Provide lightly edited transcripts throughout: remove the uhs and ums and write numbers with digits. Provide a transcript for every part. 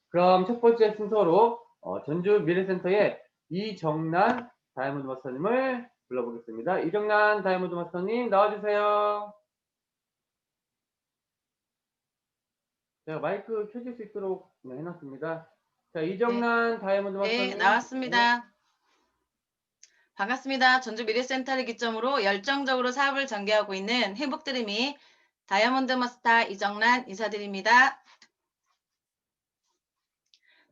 그럼 첫 번째 순서로 전주 미래센터의 이정란 다이아몬드 마스터님을 불러보겠습니다. 이정란 다이아몬드 마스터님 나와주세요. 제가 마이크 켜질 수 있도록 해놨습니다. 자, 네, 이정란 다이아몬드 마스터님. 나왔습니다. 반갑습니다. 전주 미래센터를 기점으로 열정적으로 사업을 전개하고 있는 행복드림이 다이아몬드 마스터 이정란 인사드립니다.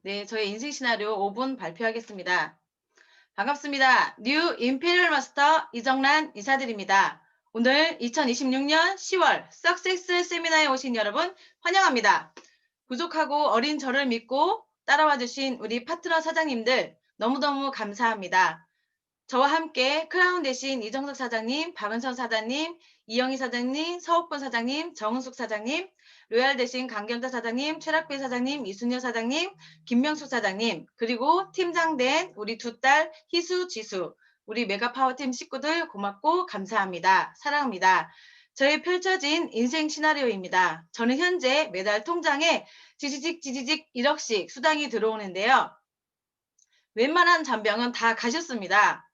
네, 저의 인생 시나리오 5분 발표하겠습니다. 반갑습니다. 뉴 임페리얼 마스터 이정란 인사드립니다. 오늘 2026년 10월 석세스 세미나에 오신 여러분 환영합니다. 부족하고 어린 저를 믿고 따라와 주신 우리 파트너 사장님들 너무너무 감사합니다. 저와 함께 크라운 대신 이정석 사장님, 박은선 사장님, 이영희 사장님, 서옥분 사장님, 정은숙 사장님, 로얄 대신 강견자 사장님, 최락배 사장님, 이순여 사장님, 김명숙 사장님, 그리고 팀장 된 우리 두 딸 희수, 지수, 우리 메가파워팀 식구들 고맙고 감사합니다. 사랑합니다. 저의 펼쳐진 인생 시나리오입니다. 저는 현재 매달 통장에 지지직 1억씩 수당이 들어오는데요. 웬만한 잔병은 다 가셨습니다.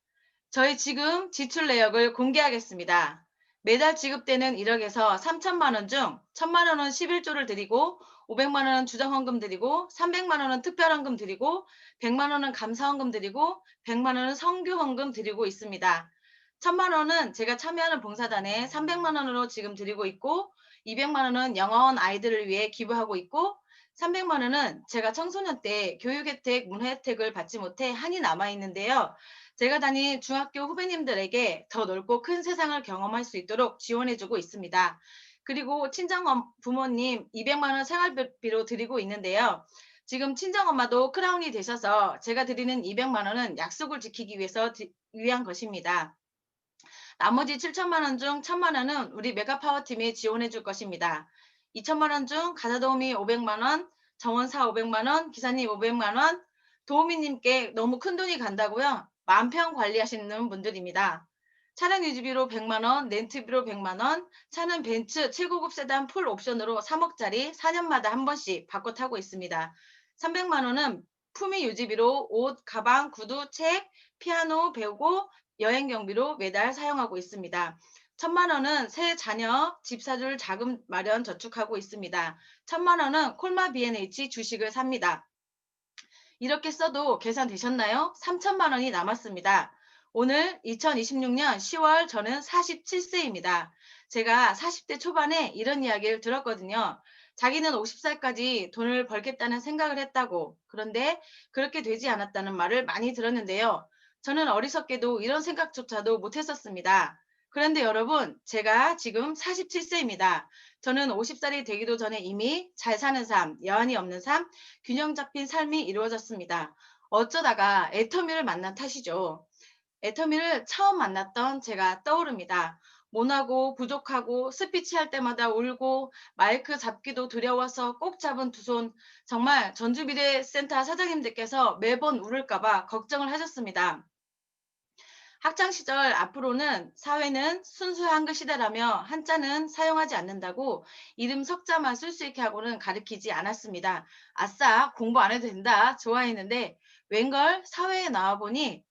저희 지금 지출 내역을 공개하겠습니다. 매달 지급되는 1억에서 3천만 원 중 1천만 원은 11조를 드리고 500만 원은 주정헌금 드리고 300만 원은 특별헌금 드리고 100만 원은 감사헌금 드리고 100만 원은 성교헌금 드리고 있습니다. 1천만 원은 제가 참여하는 봉사단에 300만 원으로 지금 드리고 있고 200만 원은 영어원 아이들을 위해 기부하고 있고 300만 원은 제가 청소년 때 교육혜택, 문화혜택을 받지 못해 한이 남아있는데요. 제가 다닌 중학교 후배님들에게 더 넓고 큰 세상을 경험할 수 있도록 지원해주고 있습니다. 그리고 친정 부모님 200만 원 생활비로 드리고 있는데요. 지금 친정엄마도 크라운이 되셔서 제가 드리는 200만 원은 약속을 지키기 위한 것입니다. 나머지 7천만 원 중 1천만 원은 우리 메가파워팀이 지원해 줄 것입니다. 2천만 원 중 가사도우미 500만 원, 정원사 500만 원, 기사님 500만 원, 도우미님께 너무 큰 돈이 간다고요? 만평 관리하시는 분들입니다. 차량 유지비로 100만 원, 렌트비로 100만 원, 차는 벤츠 최고급 세단 풀 옵션으로 3억짜리 4년마다 한 번씩 바꿔 타고 있습니다. 300만 원은 품위 유지비로 옷, 가방, 구두, 책, 피아노 배우고 여행 경비로 매달 사용하고 있습니다. 1천만 원은 새 자녀 집 사줄 자금 마련 저축하고 있습니다. 1천만 원은 콜마 B&H 주식을 삽니다. 이렇게 써도 계산되셨나요? 3천만 원이 남았습니다. 오늘 2026년 10월 저는 47세입니다. 제가 40대 초반에 이런 이야기를 들었거든요. 자기는 50살까지 돈을 벌겠다는 생각을 했다고. 그런데 그렇게 되지 않았다는 말을 많이 들었는데요. 저는 어리석게도 이런 생각조차도 못했었습니다. 그런데 여러분, 제가 지금 47세입니다. 저는 50살이 되기도 전에 이미 잘 사는 삶, 여한이 없는 삶, 균형 잡힌 삶이 이루어졌습니다. 어쩌다가 애터미를 만난 탓이죠. 애터미를 처음 만났던 제가 떠오릅니다. 모나고 부족하고 스피치 할 때마다 울고 마이크 잡기도 두려워서 꼭 잡은 두 손, 정말 전주미래센터 사장님들께서 매번 울을까봐 걱정을 하셨습니다. 학창 시절 앞으로는 사회는 순수 한글 시대라며 한자는 사용하지 않는다고 이름 석자만 쓸 수 있게 하고는 가르치지 않았습니다. 아싸, 공부 안 해도 된다. 좋아했는데 웬걸 사회에 나와보니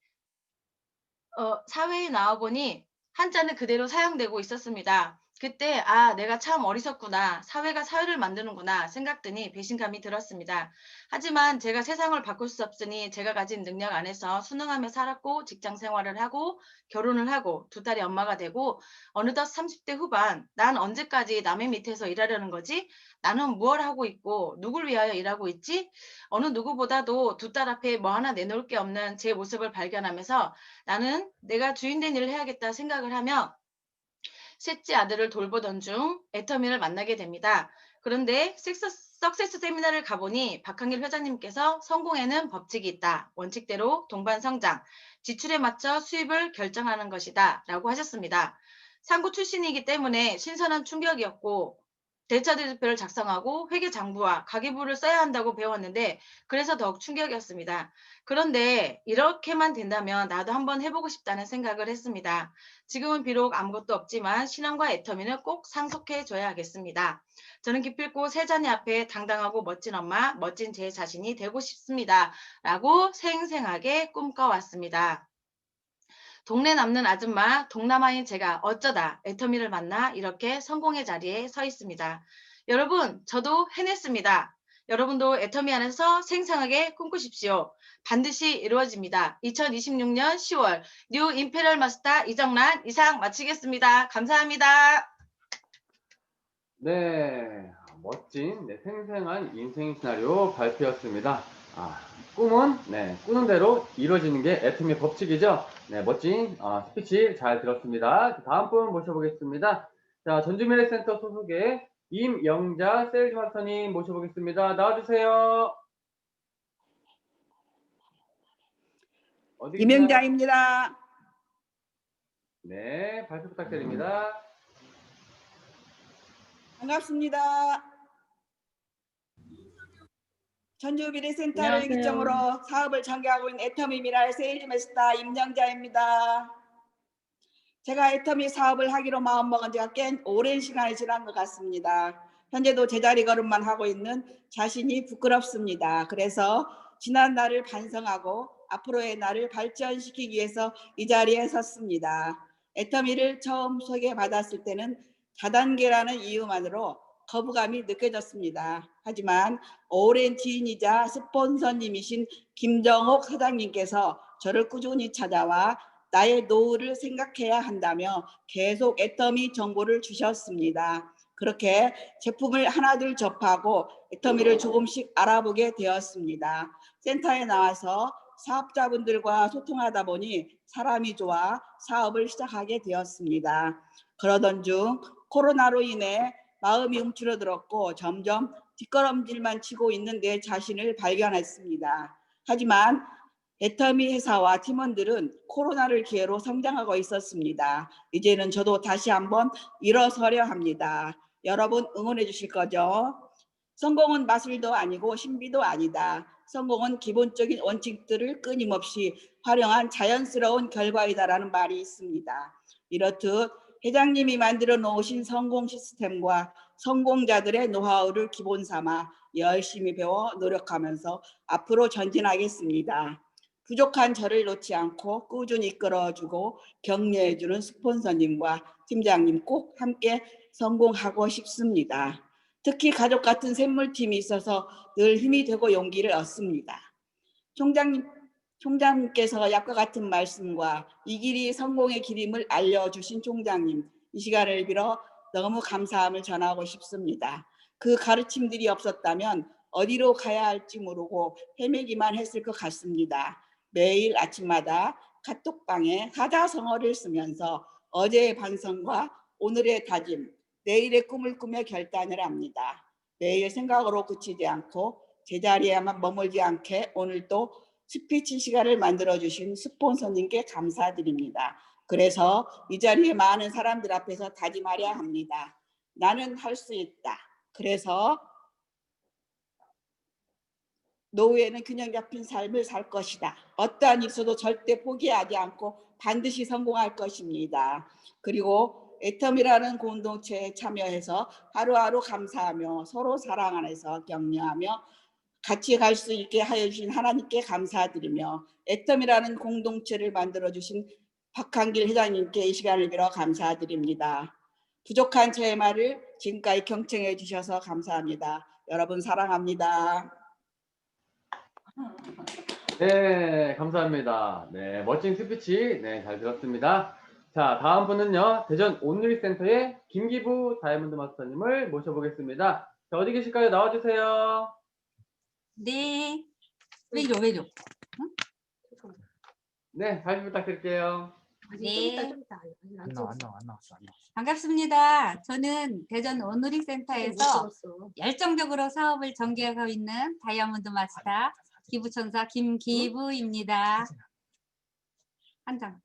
한자는 그대로 사용되고 있었습니다. 그때 내가 참 어리석구나. 사회가 사회를 만드는구나 생각드니 배신감이 들었습니다. 하지만 제가 세상을 바꿀 수 없으니 제가 가진 능력 안에서 순응하며 살았고 직장 생활을 하고 결혼을 하고 두 딸의 엄마가 되고 어느덧 30대 후반 난 언제까지 남의 밑에서 일하려는 거지? 나는 무엇을 하고 있고 누굴 위하여 일하고 있지? 어느 누구보다도 두 딸 앞에 뭐 하나 내놓을 게 없는 제 모습을 발견하면서 나는 내가 주인된 일을 해야겠다 생각을 하며 셋째 아들을 돌보던 중 애터미를 만나게 됩니다. 그런데 석세스 세미나를 가보니 박한길 회장님께서 성공에는 법칙이 있다. 원칙대로 동반성장, 지출에 맞춰 수입을 결정하는 것이다. 라고 하셨습니다. 상고 출신이기 때문에 신선한 충격이었고 대차대조표를 작성하고 회계장부와 가계부를 써야 한다고 배웠는데 그래서 더욱 충격이었습니다. 그런데 이렇게만 된다면 나도 한번 해보고 싶다는 생각을 했습니다. 지금은 비록 아무것도 없지만 신앙과 애터미는 꼭 상속해줘야 하겠습니다. 저는 기필코 세 자녀 앞에 당당하고 멋진 엄마, 멋진 제 자신이 되고 싶습니다. 라고 생생하게 꿈꿔왔습니다. 동네 남는 아줌마, 동남아인 제가 어쩌다 애터미를 만나 이렇게 성공의 자리에 서 있습니다. 여러분, 저도 해냈습니다. 여러분도 애터미 안에서 생생하게 꿈꾸십시오. 반드시 이루어집니다. 2026년 10월 뉴 임페리얼 마스터 이정란 이상 마치겠습니다. 감사합니다. 네, 멋진 생생한 인생 시나리오 발표였습니다. 꿈은 꾸는 대로 이루어지는 게 애터미의 법칙이죠. 네, 멋진 스피치 잘 들었습니다. 다음 분 모셔보겠습니다. 자, 전주미래센터 소속의 임영자 세일즈 마스터님 모셔보겠습니다. 나와주세요. 어디 계세요? 임영자입니다. 네, 발표 부탁드립니다. 반갑습니다. 전주미래센터를 안녕하세요. 기점으로 사업을 전개하고 있는 애터미 미랄 세일즈 마스터 임영자입니다. 제가 애터미 사업을 하기로 마음먹은 지가 꽤 오랜 시간이 지난 것 같습니다. 현재도 제자리 걸음만 하고 있는 자신이 부끄럽습니다. 그래서 지난 날을 반성하고 앞으로의 날을 발전시키기 위해서 이 자리에 섰습니다. 애터미를 처음 소개받았을 때는 다단계라는 이유만으로 거부감이 느껴졌습니다. 하지만 오랜 지인이자 스폰서님이신 김정옥 사장님께서 저를 꾸준히 찾아와 나의 노후를 생각해야 한다며 계속 애터미 정보를 주셨습니다. 그렇게 제품을 하나둘 접하고 애터미를 조금씩 알아보게 되었습니다. 센터에 나와서 사업자분들과 소통하다 보니 사람이 좋아 사업을 시작하게 되었습니다. 그러던 중 코로나로 인해 마음이 움츠러들었고 점점 뒷걸음질만 치고 있는 내 자신을 발견했습니다. 하지만 애터미 회사와 팀원들은 코로나를 기회로 성장하고 있었습니다. 이제는 저도 다시 한번 일어서려 합니다. 여러분 응원해 주실 거죠? 성공은 마술도 아니고 신비도 아니다. 성공은 기본적인 원칙들을 끊임없이 활용한 자연스러운 결과이다라는 말이 있습니다. 이렇듯 회장님이 만들어 놓으신 성공 시스템과 성공자들의 노하우를 기본 삼아 열심히 배워 노력하면서 앞으로 전진하겠습니다. 부족한 저를 놓지 않고 꾸준히 이끌어주고 격려해주는 스폰서님과 팀장님 꼭 함께 성공하고 싶습니다. 특히 가족 같은 샘물팀이 있어서 늘 힘이 되고 용기를 얻습니다. 총장님께서 약과 같은 말씀과 이 길이 성공의 길임을 알려주신 총장님, 이 시간을 빌어 너무 감사함을 전하고 싶습니다. 그 가르침들이 없었다면 어디로 가야 할지 모르고 헤매기만 했을 것 같습니다. 매일 아침마다 카톡방에 사자성어를 쓰면서 어제의 반성과 오늘의 다짐, 내일의 꿈을 꾸며 결단을 합니다. 매일 생각으로 그치지 않고 제자리에만 머물지 않게 오늘도 스피치 시간을 만들어주신 스폰서님께 감사드립니다. 그래서 이 자리에 많은 사람들 앞에서 다짐하려 합니다. 나는 할 수 있다. 그래서 노후에는 균형 잡힌 삶을 살 것이다. 어떠한 일 있어도 절대 포기하지 않고 반드시 성공할 것입니다. 그리고 애텀이라는 공동체에 참여해서 하루하루 감사하며 서로 사랑 안에서 격려하며 같이 갈 수 있게 하여 주신 하나님께 감사드리며 애텀이라는 공동체를 만들어주신 박한길 회장님께 이 시간을 빌어 감사드립니다. 부족한 제 말을 지금까지 경청해 주셔서 감사합니다. 여러분 사랑합니다. 네, 감사합니다. 네, 멋진 스피치, 잘 들었습니다. 자, 다음 분은요, 대전 온누리센터의 김기부 다이아몬드 마스터님을 모셔보겠습니다. 자, 어디 계실까요? 나와주세요. 네. 왜죠, 왜죠? 네, 발표 부탁드릴게요. 네. 안 나왔어. 반갑습니다. 저는 대전 온누리센터에서 열정적으로 사업을 전개하고 있는 다이아몬드 마스터 기부천사 김기부입니다. 한 장.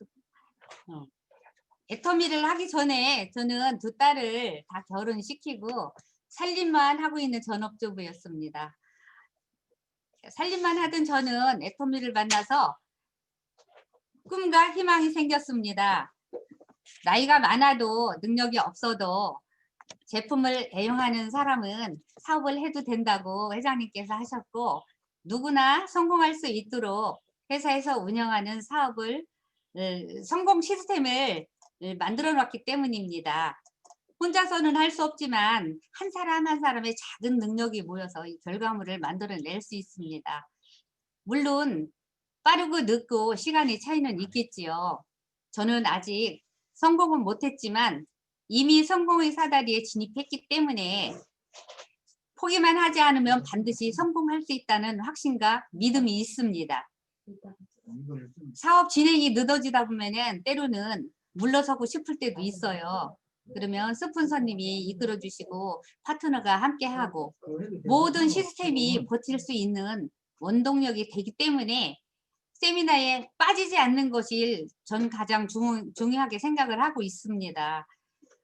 애터미를 하기 전에 저는 두 딸을 다 결혼시키고 살림만 하고 있는 전업주부였습니다. 살림만 하던 저는 애터미를 만나서 꿈과 희망이 생겼습니다. 나이가 많아도 능력이 없어도 제품을 애용하는 사람은 사업을 해도 된다고 회장님께서 하셨고, 누구나 성공할 수 있도록 회사에서 운영하는 사업을 성공 시스템을 만들어 놨기 때문입니다. 혼자서는 할 수 없지만 한 사람 한 사람의 작은 능력이 모여서 이 결과물을 만들어낼 수 있습니다. 물론 빠르고 늦고 시간의 차이는 있겠지요. 저는 아직 성공은 못했지만 이미 성공의 사다리에 진입했기 때문에 포기만 하지 않으면 반드시 성공할 수 있다는 확신과 믿음이 있습니다. 사업 진행이 늦어지다 보면은 때로는 물러서고 싶을 때도 있어요. 그러면 스폰서님이 이끌어 주시고 파트너가 함께 하고 모든 시스템이 버틸 수 있는 원동력이 되기 때문에 세미나에 빠지지 않는 것이 전 가장 중요하게 생각을 하고 있습니다.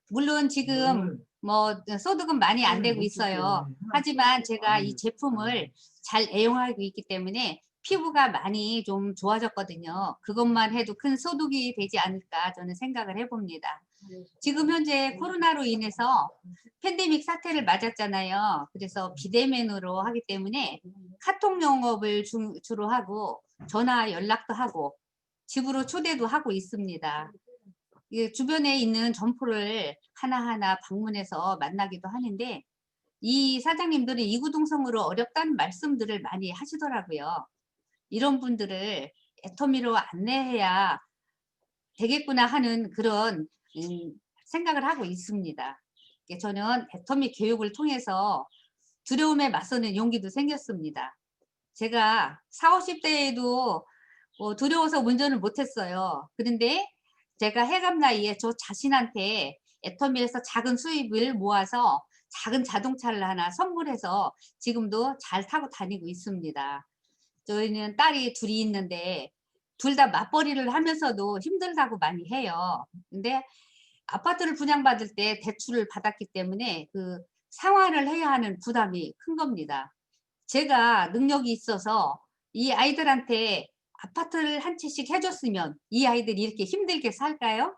물론 지금 뭐 소득은 많이 안 되고 있어요. 하지만 제가 이 제품을 잘 애용하고 있기 때문에 피부가 많이 좀 좋아졌거든요. 그것만 해도 큰 소득이 되지 않을까 저는 생각을 해봅니다. 지금 현재 코로나로 인해서 팬데믹 사태를 맞았잖아요. 그래서 비대면으로 하기 때문에 카톡 영업을 주로 하고 전화 연락도 하고 집으로 초대도 하고 있습니다. 주변에 있는 점포를 하나하나 방문해서 만나기도 하는데 이 사장님들은 이구동성으로 어렵다는 말씀들을 많이 하시더라고요. 이런 분들을 애터미로 안내해야 되겠구나 하는 그런 생각을 하고 있습니다. 저는 애터미 교육을 통해서 두려움에 맞서는 용기도 생겼습니다. 제가 40, 50대에도 두려워서 운전을 못했어요. 그런데 제가 해감 나이에 저 자신한테 애터미에서 작은 수입을 모아서 작은 자동차를 하나 선물해서 지금도 잘 타고 다니고 있습니다. 저희는 딸이 둘이 있는데 둘 다 맞벌이를 하면서도 힘들다고 많이 해요. 근데 아파트를 분양받을 때 대출을 받았기 때문에 그 상환을 해야 하는 부담이 큰 겁니다. 제가 능력이 있어서 이 아이들한테 아파트를 한 채씩 해줬으면 이 아이들이 이렇게 힘들게 살까요?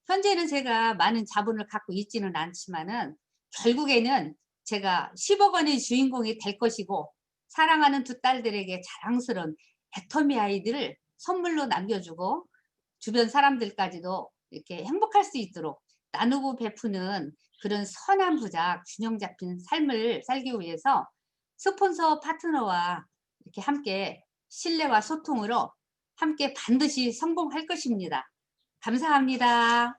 현재는 제가 많은 자본을 갖고 있지는 않지만은 결국에는 제가 10억 원의 주인공이 될 것이고 사랑하는 두 딸들에게 자랑스러운 애터미 아이들을 선물로 남겨주고 주변 사람들까지도 이렇게 행복할 수 있도록 나누고 베푸는 그런 선한 부작, 균형 잡힌 삶을 살기 위해서 스폰서 파트너와 이렇게 함께 신뢰와 소통으로 함께 반드시 성공할 것입니다. 감사합니다.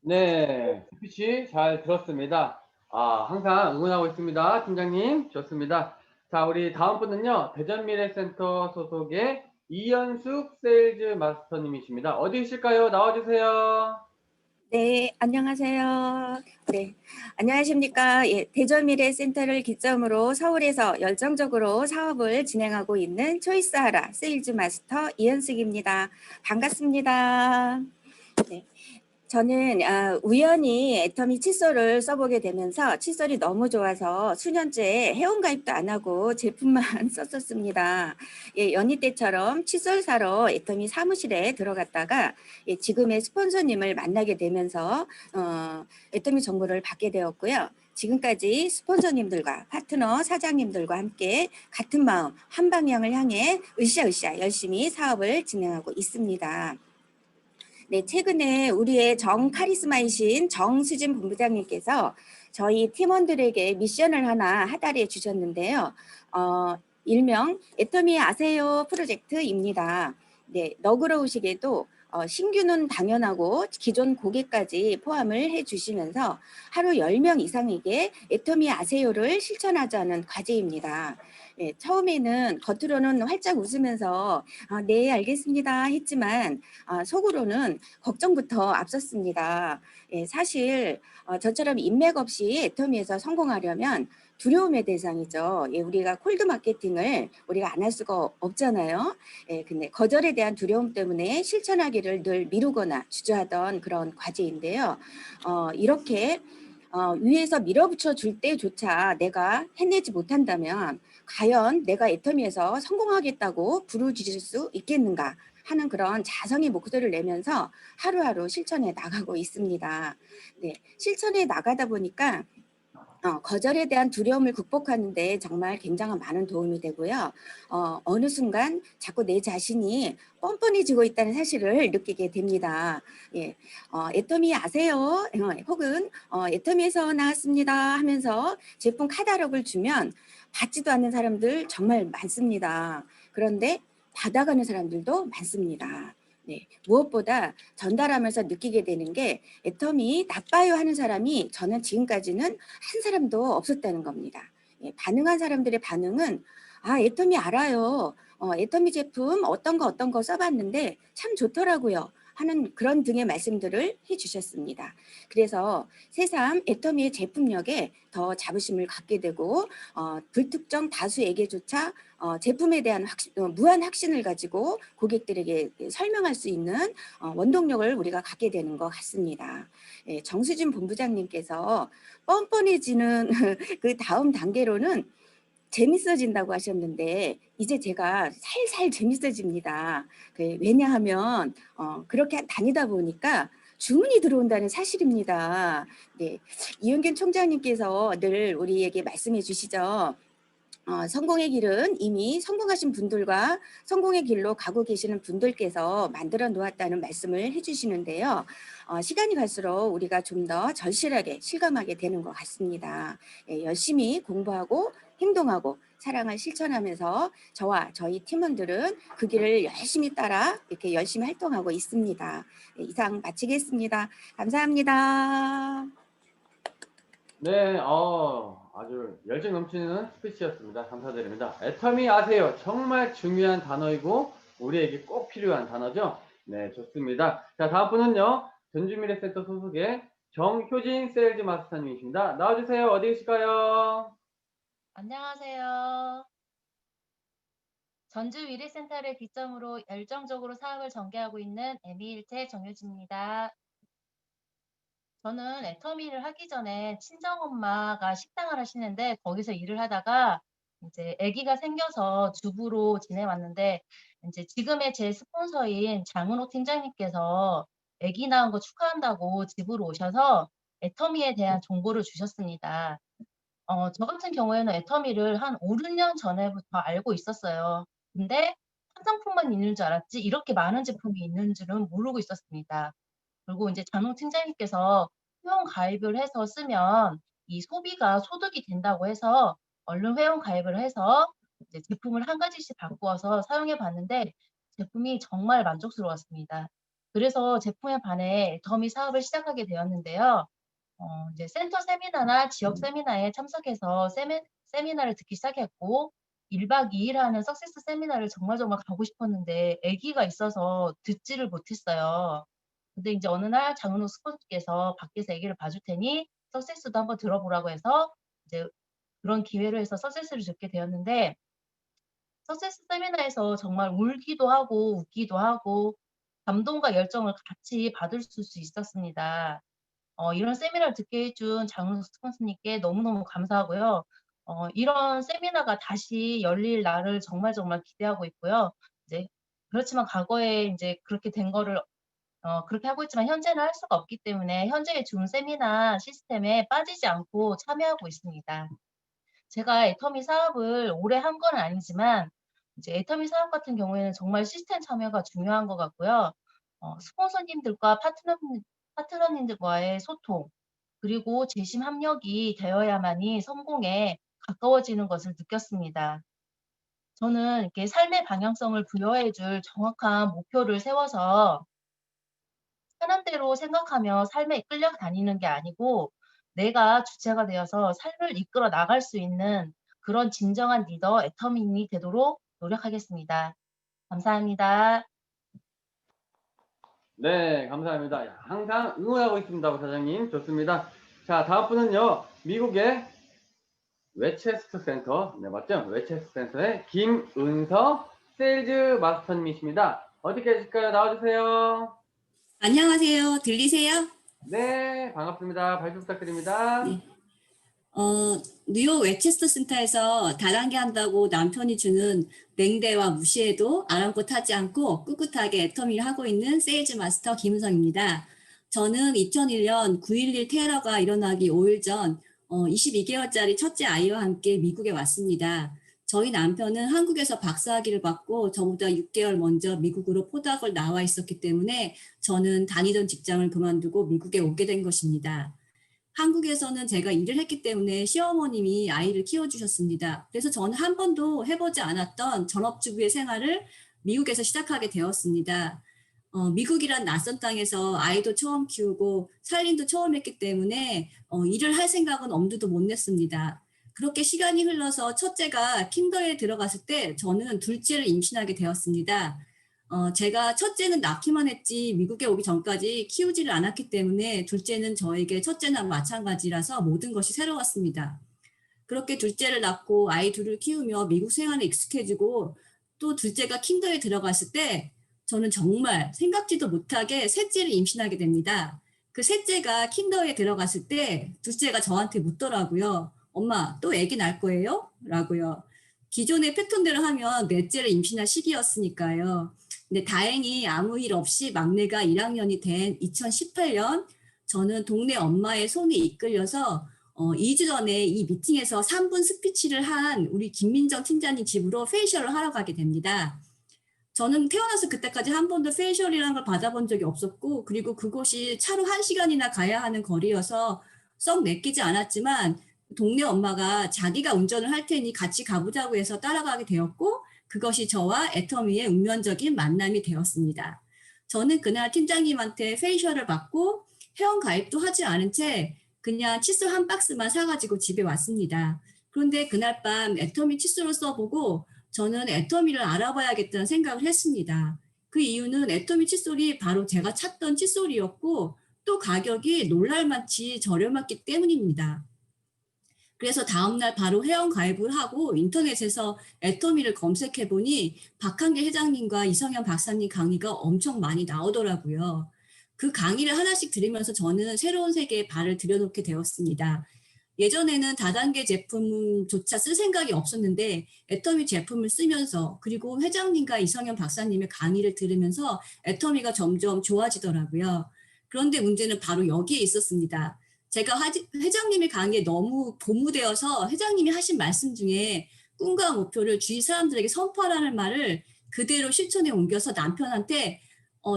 네, 스피치 잘 들었습니다. 항상 응원하고 있습니다. 팀장님, 좋습니다. 자, 우리 다음 분은요, 대전미래센터 소속의 이연숙 세일즈 마스터님이십니다. 어디 계실까요? 나와주세요. 네, 안녕하세요. 네, 안녕하십니까. 예, 대전미래센터를 기점으로 서울에서 열정적으로 사업을 진행하고 있는 초이스하라 세일즈 마스터 이연숙입니다. 반갑습니다. 네. 저는 우연히 애터미 칫솔을 써보게 되면서 칫솔이 너무 좋아서 수년째 회원가입도 안 하고 제품만 썼었습니다. 예, 연희 때처럼 칫솔 사러 애터미 사무실에 들어갔다가 지금의 스폰서님을 만나게 되면서 애터미 정보를 받게 되었고요. 지금까지 스폰서님들과 파트너 사장님들과 함께 같은 마음 한 방향을 향해 으쌰으쌰 열심히 사업을 진행하고 있습니다. 네, 최근에 우리의 카리스마이신 정수진 본부장님께서 저희 팀원들에게 미션을 하나 하달해 주셨는데요. 일명 애터미 아세요 프로젝트입니다. 네, 너그러우시게도 신규는 당연하고 기존 고객까지 포함을 해주시면서 하루 10명 이상에게 애터미 아세요를 실천하자는 과제입니다. 예, 처음에는 겉으로는 활짝 웃으면서 네, 알겠습니다 했지만 속으로는 걱정부터 앞섰습니다. 예, 사실 저처럼 인맥 없이 애터미에서 성공하려면 두려움의 대상이죠. 예, 우리가 콜드 마케팅을 우리가 안 할 수가 없잖아요. 예, 근데 거절에 대한 두려움 때문에 실천하기를 늘 미루거나 주저하던 그런 과제인데요. 이렇게 위에서 밀어붙여 줄 때조차 내가 해내지 못한다면 과연 내가 애터미에서 성공하겠다고 부르짖을 수 있겠는가 하는 그런 자성의 목소리를 내면서 하루하루 실천해 나가고 있습니다. 네, 실천해 나가다 보니까 거절에 대한 두려움을 극복하는 데 정말 굉장한 많은 도움이 되고요. 어느 순간 자꾸 내 자신이 뻔뻔해지고 있다는 사실을 느끼게 됩니다. 예, 애터미 아세요? 혹은 애터미에서 나왔습니다 하면서 제품 카탈로그를 주면 받지도 않는 사람들 정말 많습니다. 그런데 받아가는 사람들도 많습니다. 네, 무엇보다 전달하면서 느끼게 되는 게 애터미 나빠요 하는 사람이 저는 지금까지는 한 사람도 없었다는 겁니다. 예, 반응한 사람들의 반응은 애터미 알아요. 애터미 제품 어떤 거 써봤는데 참 좋더라고요. 하는 그런 등의 말씀들을 해주셨습니다. 그래서 새삼 애터미의 제품력에 더 자부심을 갖게 되고 불특정 다수에게조차 제품에 대한 무한 확신을 가지고 고객들에게 설명할 수 있는 원동력을 우리가 갖게 되는 것 같습니다. 예, 정수진 본부장님께서 뻔뻔해지는 그 다음 단계로는 재밌어진다고 하셨는데 이제 제가 살살 재밌어집니다. 왜냐하면 그렇게 다니다 보니까 주문이 들어온다는 사실입니다. 네, 이은경 총장님께서 늘 우리에게 말씀해 주시죠. 성공의 길은 이미 성공하신 분들과 성공의 길로 가고 계시는 분들께서 만들어 놓았다는 말씀을 해주시는데요. 시간이 갈수록 우리가 좀 더 절실하게 실감하게 되는 것 같습니다. 예, 열심히 공부하고 행동하고 사랑을 실천하면서 저와 저희 팀원들은 그 길을 열심히 따라 이렇게 열심히 활동하고 있습니다. 예, 이상 마치겠습니다. 감사합니다. 네, 아주 열정 넘치는 스피치였습니다. 감사드립니다. 애터미 아세요? 정말 중요한 단어이고 우리에게 꼭 필요한 단어죠. 네, 좋습니다. 자, 다음 분은요. 전주미래센터 소속의 정효진 세일즈 마스터님이십니다. 나와주세요. 어디 계실까요? 안녕하세요. 전주 위례센터를 기점으로 열정적으로 사업을 전개하고 있는 애미일체 정효진입니다. 저는 애터미를 하기 전에 친정엄마가 식당을 하시는데 거기서 일을 하다가 이제 아기가 생겨서 주부로 지내왔는데 이제 지금의 제 스폰서인 장은호 팀장님께서 아기 낳은 거 축하한다고 집으로 오셔서 애터미에 대한 정보를 주셨습니다. 저 같은 경우에는 애터미를 한 5, 6년 전에부터 알고 있었어요. 근데 한 상품만 있는 줄 알았지 이렇게 많은 제품이 있는 줄은 모르고 있었습니다. 그리고 이제 장롱 팀장님께서 회원 가입을 해서 쓰면 이 소비가 소득이 된다고 해서 얼른 회원 가입을 해서 이제 제품을 한 가지씩 바꾸어서 사용해 봤는데 제품이 정말 만족스러웠습니다. 그래서 제품에 반해 애터미 사업을 시작하게 되었는데요. 이제 센터 세미나나 지역 세미나에 참석해서 세미나를 듣기 시작했고 1박 2일 하는 석세스 세미나를 정말 가고 싶었는데 아기가 있어서 듣지를 못했어요. 근데 이제 어느 날 장은호 스폰서께서 밖에서 아기를 봐줄 테니 석세스도 한번 들어보라고 해서 이제 그런 기회로 해서 석세스를 듣게 되었는데 석세스 세미나에서 정말 울기도 하고 웃기도 하고 감동과 열정을 같이 받을 수 있었습니다. 이런 세미나를 듣게 해준 장은호 스폰서님께 너무너무 감사하고요. 이런 세미나가 다시 열릴 날을 정말 기대하고 있고요. 이제 그렇지만 과거에 이제 그렇게 된 거를 그렇게 하고 있지만 현재는 할 수가 없기 때문에 현재의 줌 세미나 시스템에 빠지지 않고 참여하고 있습니다. 제가 애터미 사업을 오래 한 건 아니지만 이제 애터미 사업 같은 경우에는 정말 시스템 참여가 중요한 것 같고요. 스폰서님들과 파트너님들과의 소통, 그리고 재심 합력이 되어야만이 성공에 가까워지는 것을 느꼈습니다. 저는 이렇게 삶의 방향성을 부여해 줄 정확한 목표를 세워서 사람대로 생각하며 삶에 끌려다니는 게 아니고 내가 주체가 되어서 삶을 이끌어 나갈 수 있는 그런 진정한 리더 애터미인이 되도록 노력하겠습니다. 감사합니다. 네, 감사합니다. 야, 항상 응원하고 있습니다, 부사장님. 좋습니다. 자, 다음 분은요, 미국의 웨체스터 센터, 네, 맞죠? 웨체스터 센터의 김은서 세일즈 마스터님이십니다. 어떻게 하실까요? 나와주세요. 안녕하세요. 들리세요? 네, 반갑습니다. 발표 부탁드립니다. 네. 뉴욕 웨체스터 센터에서 다단계 한다고 남편이 주는 맹대와 무시해도 아랑곳하지 않고 꿋꿋하게 애터미를 하고 있는 세일즈 마스터 김은성입니다. 저는 2001년 9.11 테러가 일어나기 5일 전 22개월짜리 첫째 아이와 함께 미국에 왔습니다. 저희 남편은 한국에서 박사학위를 받고 저보다 6개월 먼저 미국으로 포닥을 나와 있었기 때문에 저는 다니던 직장을 그만두고 미국에 오게 된 것입니다. 한국에서는 제가 일을 했기 때문에 시어머님이 아이를 키워주셨습니다. 그래서 저는 한 번도 해보지 않았던 전업주부의 생활을 미국에서 시작하게 되었습니다. 미국이란 낯선 땅에서 아이도 처음 키우고 살림도 처음 했기 때문에 일을 할 생각은 엄두도 못 냈습니다. 그렇게 시간이 흘러서 첫째가 킨더에 들어갔을 때 저는 둘째를 임신하게 되었습니다. 제가 첫째는 낳기만 했지 미국에 오기 전까지 키우지를 않았기 때문에 둘째는 저에게 첫째나 마찬가지라서 모든 것이 새로웠습니다. 그렇게 둘째를 낳고 아이 둘을 키우며 미국 생활에 익숙해지고 또 둘째가 킨더에 들어갔을 때 저는 정말 생각지도 못하게 셋째를 임신하게 됩니다. 그 셋째가 킨더에 들어갔을 때 둘째가 저한테 묻더라고요. 엄마, 또 아기 낳을 거예요? 라고요. 기존의 패턴대로 하면 넷째를 임신할 시기였으니까요. 근데 다행히 아무 일 없이 막내가 1학년이 된 2018년 저는 동네 엄마의 손에 이끌려서 2주 전에 이 미팅에서 3분 스피치를 한 우리 김민정 팀장님 집으로 페이셜을 하러 가게 됩니다. 저는 태어나서 그때까지 한 번도 페이셜이라는 걸 받아본 적이 없었고 그리고 그곳이 차로 1시간이나 가야 하는 거리여서 썩 내키지 않았지만 동네 엄마가 자기가 운전을 할 테니 같이 가보자고 해서 따라가게 되었고 그것이 저와 애터미의 운명적인 만남이 되었습니다. 저는 그날 팀장님한테 페이셜을 받고 회원 가입도 하지 않은 채 그냥 칫솔 한 박스만 사가지고 집에 왔습니다. 그런데 그날 밤 애터미 칫솔을 써보고 저는 애터미를 알아봐야겠다는 생각을 했습니다. 그 이유는 애터미 칫솔이 바로 제가 찾던 칫솔이었고 또 가격이 놀랄만치 저렴했기 때문입니다. 그래서 다음날 바로 회원 가입을 하고 인터넷에서 애터미를 검색해보니 박한길 회장님과 이성현 박사님 강의가 엄청 많이 나오더라고요. 그 강의를 하나씩 들으면서 저는 새로운 세계에 발을 들여놓게 되었습니다. 예전에는 다단계 제품조차 쓸 생각이 없었는데 애터미 제품을 쓰면서 그리고 회장님과 이성현 박사님의 강의를 들으면서 애터미가 점점 좋아지더라고요. 그런데 문제는 바로 여기에 있었습니다. 제가 회장님의 강의에 너무 고무되어서 회장님이 하신 말씀 중에 꿈과 목표를 주위 사람들에게 선포하라는 말을 그대로 실천에 옮겨서 남편한테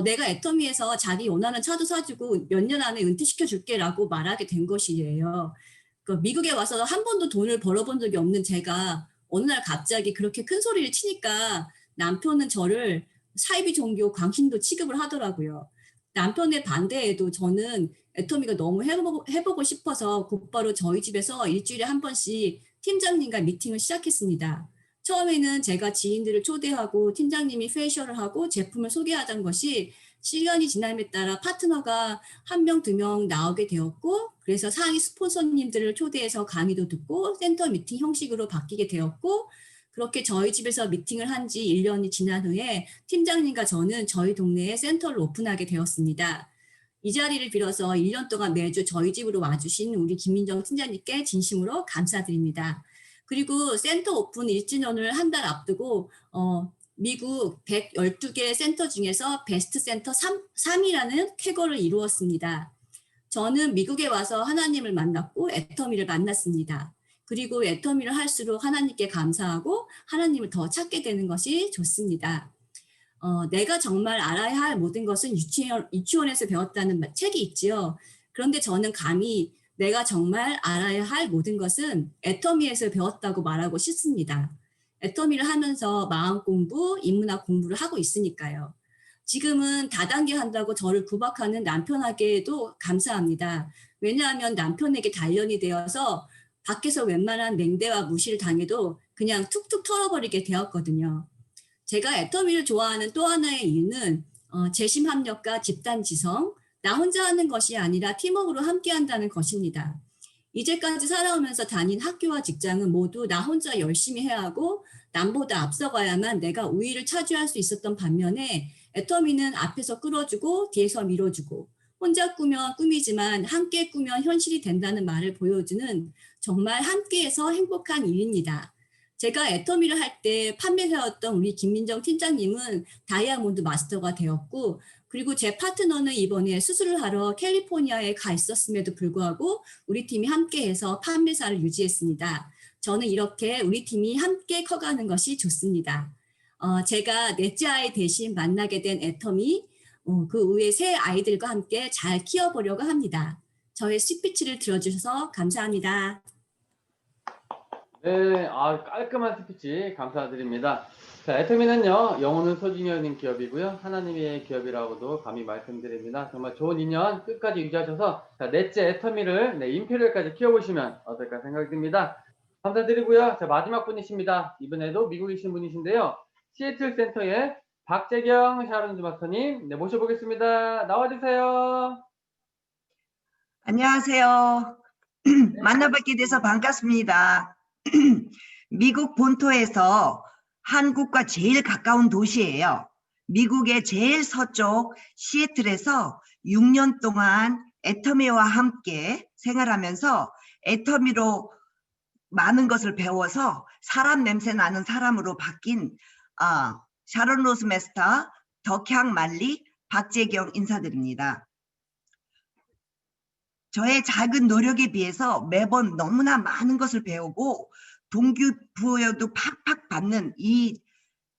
내가 애터미에서 자기 원하는 차도 사주고 몇 년 안에 은퇴시켜줄게 라고 말하게 된 것이에요. 미국에 와서 한 번도 돈을 벌어본 적이 없는 제가 어느 날 갑자기 그렇게 큰 소리를 치니까 남편은 저를 사이비 종교 광신도 취급을 하더라고요. 남편의 반대에도 저는 애터미가 너무 해보고 싶어서 곧바로 저희 집에서 일주일에 한 번씩 팀장님과 미팅을 시작했습니다. 처음에는 제가 지인들을 초대하고 팀장님이 페이셜을 하고 제품을 소개하던 것이 시간이 지남에 따라 파트너가 1명, 2명 나오게 되었고 그래서 상위 스폰서님들을 초대해서 강의도 듣고 센터 미팅 형식으로 바뀌게 되었고 그렇게 저희 집에서 미팅을 한 지 1년이 지난 후에 팀장님과 저는 저희 동네에 센터를 오픈하게 되었습니다. 이 자리를 빌어서 1년 동안 매주 저희 집으로 와주신 우리 김민정 팀장님께 진심으로 감사드립니다. 그리고 센터 오픈 1주년을 한 달 앞두고 미국 112개 센터 중에서 베스트 센터 3위라는 쾌거를 이루었습니다. 저는 미국에 와서 하나님을 만났고 애터미를 만났습니다. 그리고 애터미를 할수록 하나님께 감사하고 하나님을 더 찾게 되는 것이 좋습니다. 내가 정말 알아야 할 모든 것은 유치원에서 배웠다는 책이 있지요. 그런데 저는 감히 내가 정말 알아야 할 모든 것은 애터미에서 배웠다고 말하고 싶습니다. 애터미를 하면서 마음 공부, 인문학 공부를 하고 있으니까요. 지금은 다단계 한다고 저를 구박하는 남편에게도 감사합니다. 왜냐하면 남편에게 단련이 되어서 밖에서 웬만한 냉대와 무시를 당해도 그냥 툭툭 털어버리게 되었거든요. 제가 애터미를 좋아하는 또 하나의 이유는 재심 합력과 집단 지성, 나 혼자 하는 것이 아니라 팀워크로 함께 한다는 것입니다. 이제까지 살아오면서 다닌 학교와 직장은 모두 나 혼자 열심히 해야 하고 남보다 앞서가야만 내가 우위를 차지할 수 있었던 반면에 애터미는 앞에서 끌어주고 뒤에서 밀어주고 혼자 꾸면 꿈이지만 함께 꾸면 현실이 된다는 말을 보여주는 정말 함께해서 행복한 일입니다. 제가 애터미를 할 때 판매사였던 우리 김민정 팀장님은 다이아몬드 마스터가 되었고 그리고 제 파트너는 이번에 수술을 하러 캘리포니아에 가 있었음에도 불구하고 우리 팀이 함께해서 판매사를 유지했습니다. 저는 이렇게 우리 팀이 함께 커가는 것이 좋습니다. 제가 넷째 아이 대신 만나게 된 애터미, 그 외에 새 아이들과 함께 잘 키워보려고 합니다. 저의 스피치를 들어주셔서 감사합니다. 네, 깔끔한 스피치 감사드립니다. 자, 애터미는요, 영혼은 소중한 기업이고요. 하나님의 기업이라고도 감히 말씀드립니다. 정말 좋은 인연 끝까지 유지하셔서, 자, 넷째 애터미를, 임페리얼까지 키워보시면 어떨까 생각이 듭니다. 감사드리고요. 자, 마지막 분이십니다. 이번에도 미국이신 분이신데요. 시애틀 센터의 박재경 샤론즈 마스터님, 네, 모셔보겠습니다. 나와주세요. 안녕하세요. 만나뵙게 돼서 반갑습니다. 미국 본토에서 한국과 제일 가까운 도시예요. 미국의 제일 서쪽 시애틀에서 6년 동안 애터미와 함께 생활하면서 애터미로 많은 것을 배워서 사람 냄새 나는 사람으로 바뀐 샤론 로즈 마스터, 덕향 말리, 박재경 인사드립니다. 저의 작은 노력에 비해서 매번 너무나 많은 것을 배우고 동기부여도 팍팍 받는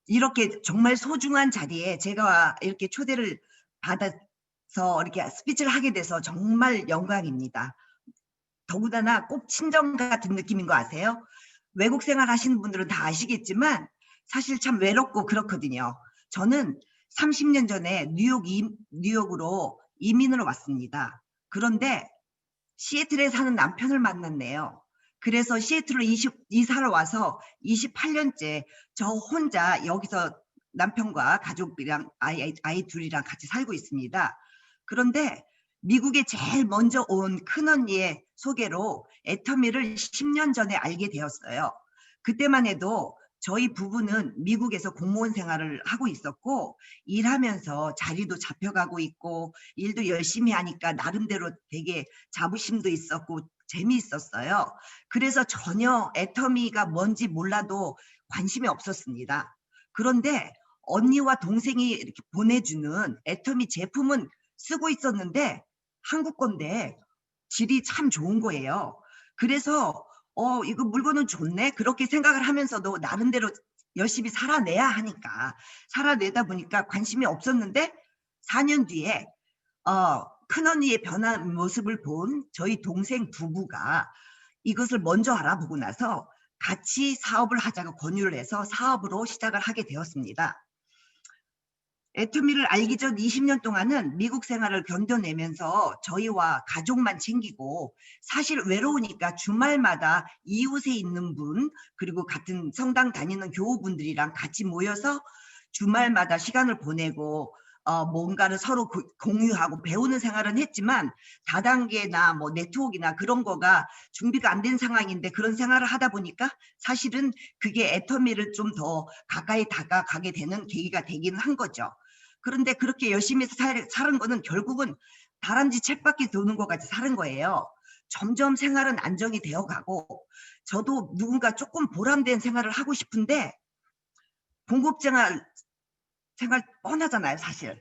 이렇게 정말 소중한 자리에 제가 이렇게 초대를 받아서 이렇게 스피치를 하게 돼서 정말 영광입니다. 더군다나 꼭 친정 같은 느낌인 거 아세요? 외국 생활 하시는 분들은 다 아시겠지만 사실 참 외롭고 그렇거든요. 저는 30년 전에 뉴욕으로 이민으로 왔습니다. 그런데 시애틀에 사는 남편을 만났네요. 그래서 시애틀로 이사를 와서 28년째 저 혼자 여기서 남편과 가족이랑 아이 둘이랑 같이 살고 있습니다. 그런데 미국에 제일 먼저 온 큰언니의 소개로 애터미를 10년 전에 알게 되었어요. 그때만 해도 저희 부부는 미국에서 공무원 생활을 하고 있었고 일하면서 자리도 잡혀가고 있고 일도 열심히 하니까 나름대로 되게 자부심도 있었고 재미있었어요. 그래서 전혀 애터미가 뭔지 몰라도 관심이 없었습니다. 그런데 언니와 동생이 이렇게 보내주는 애터미 제품은 쓰고 있었는데 한국 건데 질이 참 좋은 거예요. 그래서 이거 물건은 좋네 그렇게 생각을 하면서도 나름대로 열심히 살아내야 하니까 살아내다 보니까 관심이 없었는데 4년 뒤에 큰언니의 변한 모습을 본 저희 동생 부부가 이것을 먼저 알아보고 나서 같이 사업을 하자고 권유를 해서 사업으로 시작을 하게 되었습니다. 애터미를 알기 전 20년 동안은 미국 생활을 견뎌내면서 저희와 가족만 챙기고 사실 외로우니까 주말마다 이웃에 있는 분 그리고 같은 성당 다니는 교우분들이랑 같이 모여서 주말마다 시간을 보내고 뭔가를 서로 공유하고 배우는 생활은 했지만 다단계나 뭐 네트워크나 그런 거가 준비가 안 된 상황인데 그런 생활을 하다 보니까 사실은 그게 애터미를 좀 더 가까이 다가가게 되는 계기가 되긴 한 거죠. 그런데 그렇게 열심히 사는 거는 결국은 다람쥐 쳇바퀴 도는 것 같이 사는 거예요. 점점 생활은 안정이 되어 가고 저도 누군가 조금 보람된 생활을 하고 싶은데 공급생활 뻔하잖아요, 사실.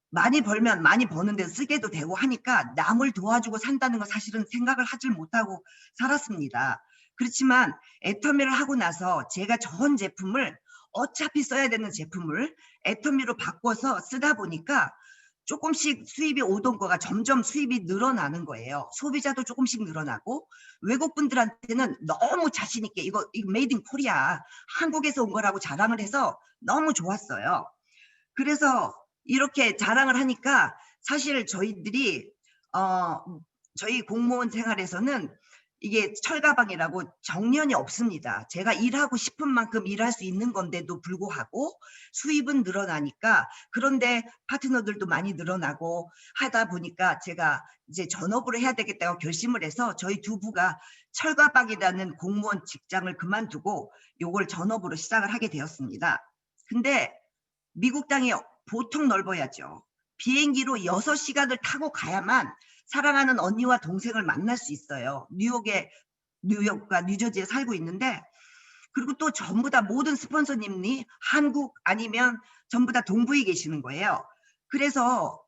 많이 벌면 많이 버는데 쓰게도 되고 하니까 남을 도와주고 산다는 거 사실은 생각을 하질 못하고 살았습니다. 그렇지만 애터미를 하고 나서 제가 전 제품을 어차피 써야 되는 제품을 애터미로 바꿔서 쓰다 보니까 조금씩 수입이 오던 거가 점점 수입이 늘어나는 거예요. 소비자도 조금씩 늘어나고 외국 분들한테는 너무 자신 있게 이거 메이드 인 코리아 한국에서 온 거라고 자랑을 해서 너무 좋았어요. 그래서 이렇게 자랑을 하니까 사실 저희들이 저희 공무원 생활에서는 이게 철가방이라고 정년이 없습니다. 제가 일하고 싶은 만큼 일할 수 있는 건데도 불구하고 수입은 늘어나니까, 그런데 파트너들도 많이 늘어나고 하다 보니까 제가 이제 전업으로 해야 되겠다고 결심을 해서 저희 두 부가 철가방이라는 공무원 직장을 그만두고 요걸 전업으로 시작을 하게 되었습니다. 근데 미국 땅이 보통 넓어야죠. 비행기로 6시간을 타고 가야만 사랑하는 언니와 동생을 만날 수 있어요. 뉴욕과 뉴저지에 살고 있는데, 그리고 또 전부 다 모든 스폰서님이 한국 아니면 전부 다 동부에 계시는 거예요. 그래서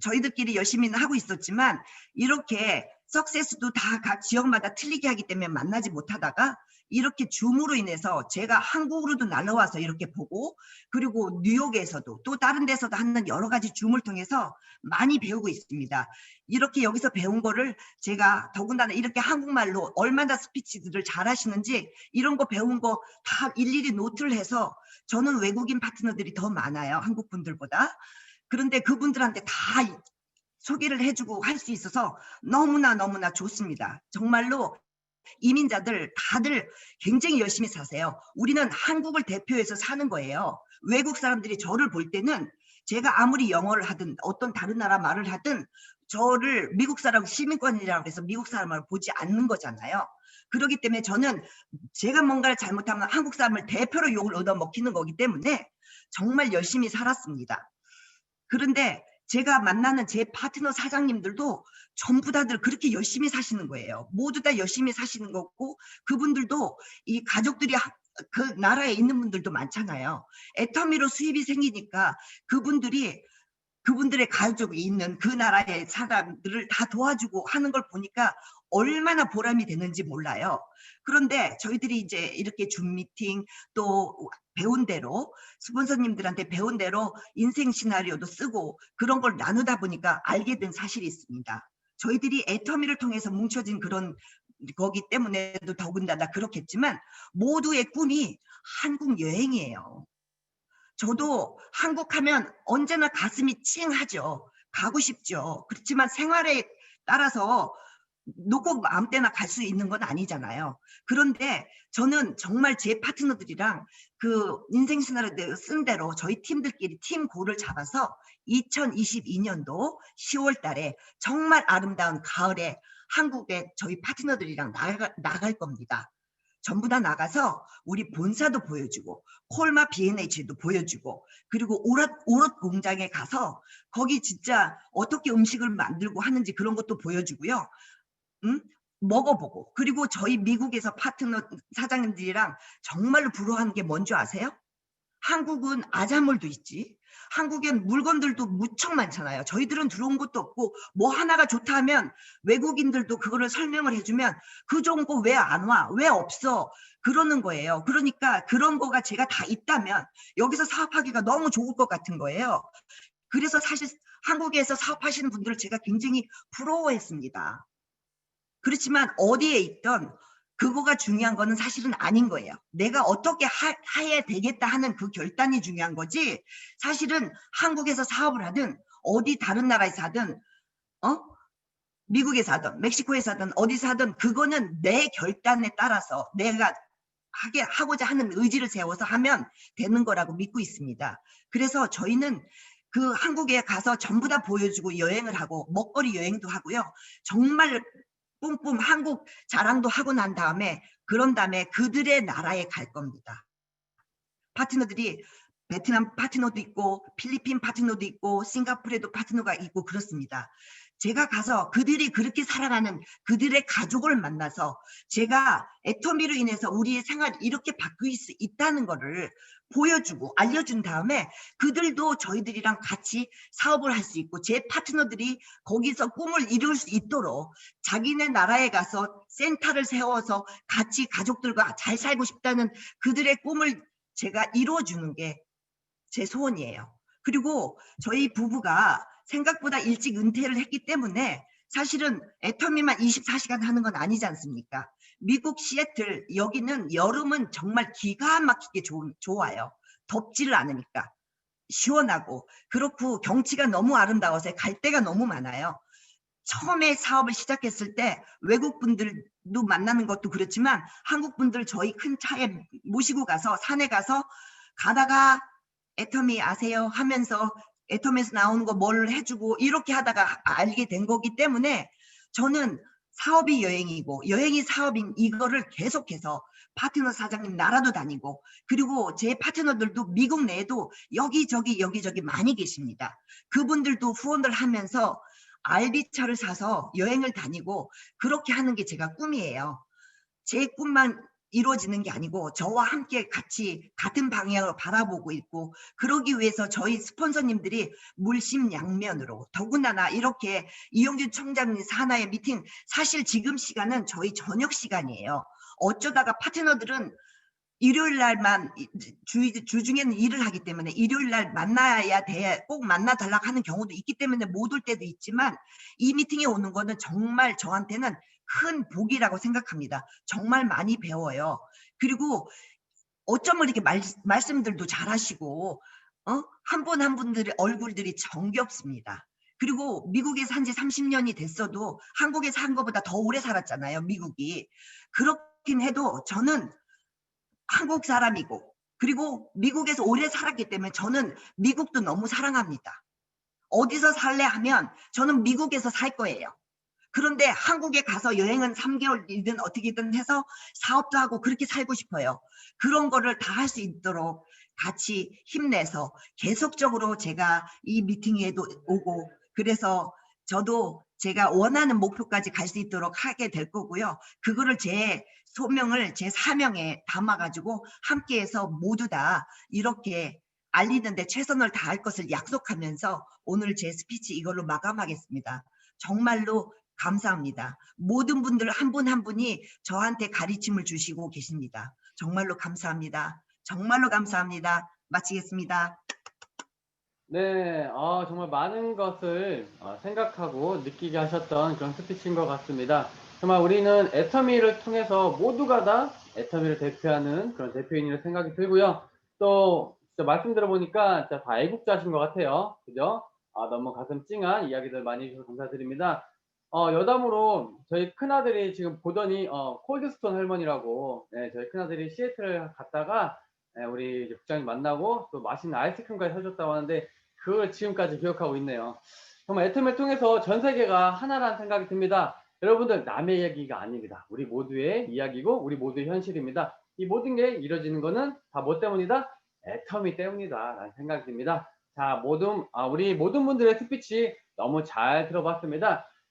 저희들끼리 열심히는 하고 있었지만 이렇게 석세스도 다 각 지역마다 틀리게 하기 때문에 만나지 못하다가 이렇게 줌으로 인해서 제가 한국으로도 날라와서 이렇게 보고, 그리고 뉴욕에서도 또 다른 데서도 하는 여러 가지 줌을 통해서 많이 배우고 있습니다. 이렇게 여기서 배운 거를 제가 더군다나 이렇게 한국말로 얼마나 스피치들을 잘 하시는지 이런 거 배운 거 다 일일이 노트를 해서, 저는 외국인 파트너들이 더 많아요, 한국 분들보다. 그런데 그분들한테 다 소개를 해주고 할 수 있어서 너무나 좋습니다. 정말로 이민자들 다들 굉장히 열심히 사세요. 우리는 한국을 대표해서 사는 거예요. 외국 사람들이 저를 볼 때는 제가 아무리 영어를 하든 어떤 다른 나라 말을 하든 저를 미국 사람 시민권이라고 해서 미국 사람을 보지 않는 거잖아요. 그렇기 때문에 저는 제가 뭔가를 잘못하면 한국 사람을 대표로 욕을 얻어먹히는 거기 때문에 정말 열심히 살았습니다. 그런데 제가 만나는 제 파트너 사장님들도 전부 다들 그렇게 열심히 사시는 거예요. 모두 다 열심히 사시는 거고, 그분들도 이 가족들이 그 나라에 있는 분들도 많잖아요. 애터미로 수입이 생기니까 그분들의 가족이 있는 그 나라의 사람들을 다 도와주고 하는 걸 보니까 얼마나 보람이 되는지 몰라요. 그런데 저희들이 이제 이렇게 줌 미팅 또 배운 대로 스폰서님들한테 배운 대로 인생 시나리오도 쓰고 그런 걸 나누다 보니까 알게 된 사실이 있습니다. 저희들이 애터미를 통해서 뭉쳐진 그런 거기 때문에도 더군다나 그렇겠지만 모두의 꿈이 한국 여행이에요. 저도 한국 하면 언제나 가슴이 찡하죠. 가고 싶죠. 그렇지만 생활에 따라서 놓고 아무 때나 갈 수 있는 건 아니잖아요. 그런데 저는 정말 제 파트너들이랑 그 인생 시나리오 쓴 대로 저희 팀들끼리 팀 고를 잡아서 2022년도 10월 달에 정말 아름다운 가을에 한국에 저희 파트너들이랑 나갈 겁니다. 전부 다 나가서 우리 본사도 보여주고 콜마 B&H도 보여주고, 그리고 오롯 공장에 가서 거기 진짜 어떻게 음식을 만들고 하는지 그런 것도 보여주고요. 먹어보고, 그리고 저희 미국에서 파트너 사장님들이랑 정말로 부러워하는 게 뭔지 아세요? 한국은 아자몰도 있지. 한국엔 물건들도 무척 많잖아요. 저희들은 들어온 것도 없고 뭐 하나가 좋다 하면 외국인들도 그거를 설명을 해주면 그 좋은 거 왜 안 와? 왜 없어? 그러는 거예요. 그러니까 그런 거가 제가 다 있다면 여기서 사업하기가 너무 좋을 것 같은 거예요. 그래서 사실 한국에서 사업하시는 분들을 제가 굉장히 부러워했습니다. 그렇지만 어디에 있던 그거가 중요한 거는 사실은 아닌 거예요. 내가 어떻게 해야 되겠다 하는 그 결단이 중요한 거지, 사실은 한국에서 사업을 하든 어디 다른 나라에서 하든 미국에서 하든 멕시코에서 하든 어디서 하든 그거는 내 결단에 따라서 내가 하고자 하는 의지를 세워서 하면 되는 거라고 믿고 있습니다. 그래서 저희는 그 한국에 가서 전부 다 보여주고 여행을 하고 먹거리 여행도 하고요. 정말 뿜뿜 한국 자랑도 하고 난 다음에 그런 다음에 그들의 나라에 갈 겁니다. 파트너들이 베트남 파트너도 있고 필리핀 파트너도 있고 싱가포르에도 파트너가 있고 그렇습니다. 제가 가서 그들이 그렇게 살아가는 그들의 가족을 만나서 제가 애터미로 인해서 우리의 생활이 이렇게 바뀔 수 있다는 거를 보여주고 알려준 다음에 그들도 저희들이랑 같이 사업을 할 수 있고 제 파트너들이 거기서 꿈을 이룰 수 있도록 자기네 나라에 가서 센터를 세워서 같이 가족들과 잘 살고 싶다는 그들의 꿈을 제가 이루어주는 게 제 소원이에요. 그리고 저희 부부가 생각보다 일찍 은퇴를 했기 때문에 사실은 애터미만 24시간 하는 건 아니지 않습니까? 미국 시애틀 여기는 여름은 정말 기가 막히게 좋아요. 덥지를 않으니까 시원하고, 그렇고 경치가 너무 아름다워서 갈 데가 너무 많아요. 처음에 사업을 시작했을 때 외국 분들도 만나는 것도 그렇지만 한국 분들 저희 큰 차에 모시고 가서 산에 가서 가다가 애터미 아세요? 하면서 애터미에서 나오는 거 뭘 해주고 이렇게 하다가 알게 된 거기 때문에 저는 사업이 여행이고 여행이 사업인 이거를 계속해서 파트너 사장님 나라도 다니고 그리고 제 파트너들도 미국 내에도 여기저기 많이 계십니다. 그분들도 후원을 하면서 RV차를 사서 여행을 다니고 그렇게 하는 게 제가 꿈이에요. 제 꿈만 이루어지는 게 아니고 저와 함께 같이 같은 방향으로 바라보고 있고 그러기 위해서 저희 스폰서님들이 물심양면으로 더군다나 이렇게 이용준 총장님 산하의 미팅 사실 지금 시간은 저희 저녁 시간이에요. 어쩌다가 파트너들은 일요일 날만 주중에는 일을 하기 때문에 일요일 날 만나야 돼 꼭 만나 달라고 하는 경우도 있기 때문에 못 올 때도 있지만 이 미팅에 오는 거는 정말 저한테는 큰 복이라고 생각합니다. 정말 많이 배워요. 그리고 어쩌면 이렇게 말씀들도 잘하시고 한 분 한 분들의 얼굴들이 정겹습니다. 그리고 미국에 산 지 30년이 됐어도 한국에 산 것보다 더 오래 살았잖아요. 미국이. 그렇긴 해도 저는 한국 사람이고 그리고 미국에서 오래 살았기 때문에 저는 미국도 너무 사랑합니다. 어디서 살래 하면 저는 미국에서 살 거예요. 그런데 한국에 가서 여행은 3개월이든 어떻게든 해서 사업도 하고 그렇게 살고 싶어요. 그런 거를 다 할 수 있도록 같이 힘내서 계속적으로 제가 이 미팅에도 오고 그래서 저도 제가 원하는 목표까지 갈 수 있도록 하게 될 거고요. 그거를 제 소명을 제 사명에 담아가지고 함께해서 모두 다 이렇게 알리는데 최선을 다할 것을 약속하면서 오늘 제 스피치 이걸로 마감하겠습니다. 정말로 감사합니다. 모든 분들 한 분 한 분이 저한테 가르침을 주시고 계십니다. 정말로 감사합니다. 정말로 감사합니다. 마치겠습니다. 네, 정말 많은 것을 생각하고 느끼게 하셨던 그런 스피치인 것 같습니다. 정말 우리는 애터미를 통해서 모두가 다 애터미를 대표하는 그런 대표인이라 생각이 들고요. 또 진짜 말씀 들어보니까 진짜 다 애국자신 것 같아요. 그죠? 너무 가슴 찡한 이야기들 많이 해주셔서 감사드립니다. 여담으로 저희 큰아들이 지금 보더니 콜드스톤 할머니라고 저희 큰아들이 시애틀을 갔다가 우리 이제 국장님 만나고 또 맛있는 아이스크림까지 사줬다고 하는데 그걸 지금까지 기억하고 있네요. 정말 애터미를 통해서 전 세계가 하나라는 생각이 듭니다. 여러분들 남의 이야기가 아닙니다. 우리 모두의 이야기고 우리 모두의 현실입니다. 이 모든 게 이루어지는 거는 다 뭐 때문이다? 애터미 때문이다 라는 생각이 듭니다. 자, 우리 모든 분들의 스피치 너무 잘 들어봤습니다.